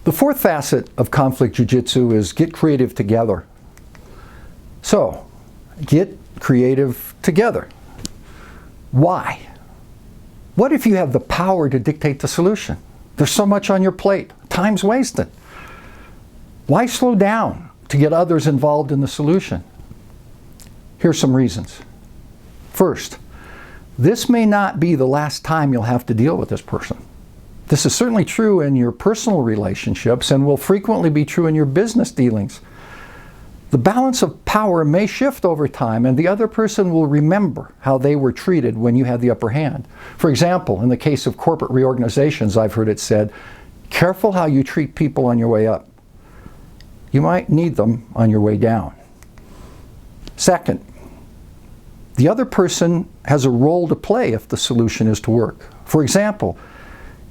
The fourth facet of conflict jujitsu is get creative together. So, get creative together. Why? What if you have the power to dictate the solution? There's so much on your plate. Time's wasted. Why slow down to get others involved in the solution? Here's some reasons. First, this may not be the last time you'll have to deal with this person. This is certainly true in your personal relationships and will frequently be true in your business dealings. The balance of power may shift over time, and the other person will remember how they were treated when you had the upper hand. For example, in the case of corporate reorganizations, I've heard it said, careful how you treat people on your way up. You might need them on your way down. Second, the other person has a role to play if the solution is to work. For example,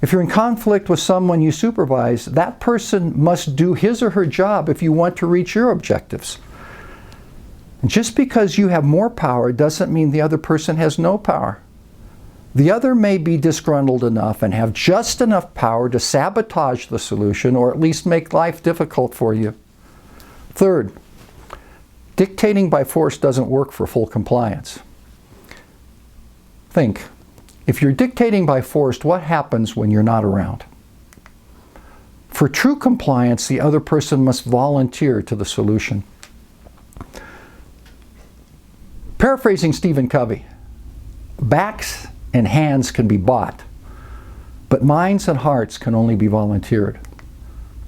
if you're in conflict with someone you supervise, that person must do his or her job if you want to reach your objectives. And just because you have more power doesn't mean the other person has no power. The other may be disgruntled enough and have just enough power to sabotage the solution or at least make life difficult for you. Third, dictating by force doesn't work for full compliance. Think. If you're dictating by force, what happens when you're not around? For true compliance, the other person must volunteer to the solution. Paraphrasing Stephen Covey, backs and hands can be bought, but minds and hearts can only be volunteered.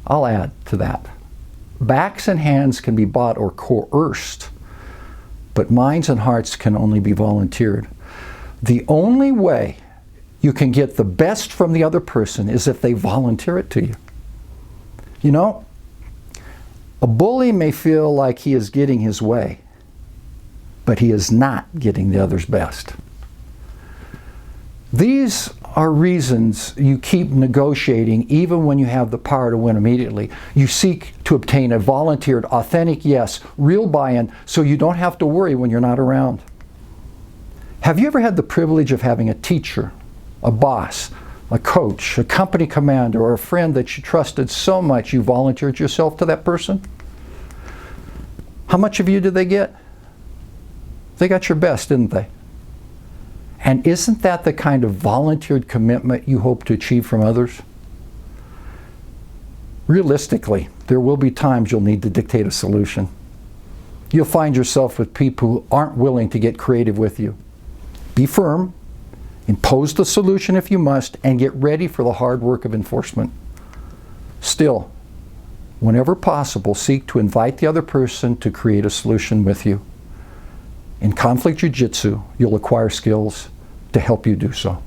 I'll add to that. Backs and hands can be bought or coerced, but minds and hearts can only be volunteered. The only way you can get the best from the other person is if they volunteer it to you. You know, a bully may feel like he is getting his way, but he is not getting the other's best. These are reasons you keep negotiating even when you have the power to win immediately. You seek to obtain a volunteered, authentic yes, real buy-in, so you don't have to worry when you're not around. Have you ever had the privilege of having a teacher, a boss, a coach, a company commander, or a friend that you trusted so much you volunteered yourself to that person? How much of you did they get? They got your best, didn't they? And isn't that the kind of volunteered commitment you hope to achieve from others? Realistically, there will be times you'll need to dictate a solution. You'll find yourself with people who aren't willing to get creative with you. Be firm, impose the solution if you must, and get ready for the hard work of enforcement. Still, whenever possible, seek to invite the other person to create a solution with you. In conflict jiu-jitsu, you'll acquire skills to help you do so.